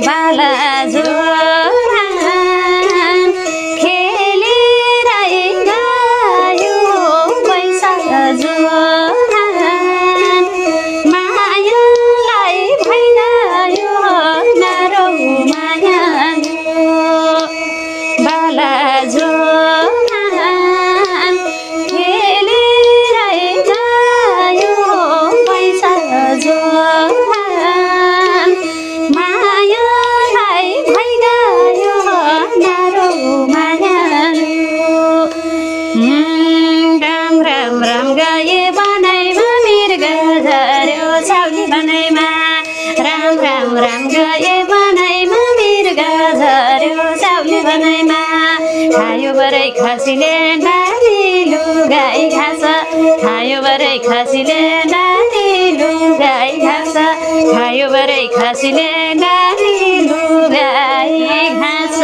बालाजु राम गए बनाइमा मृग झर्यो साउली बनाइमा खायो बरै खसीले नानी लुगाई खाछ खायो बरै खसीले नानी लुगाई खाछ खायो बरै खसीले नानी लुगाई खाछ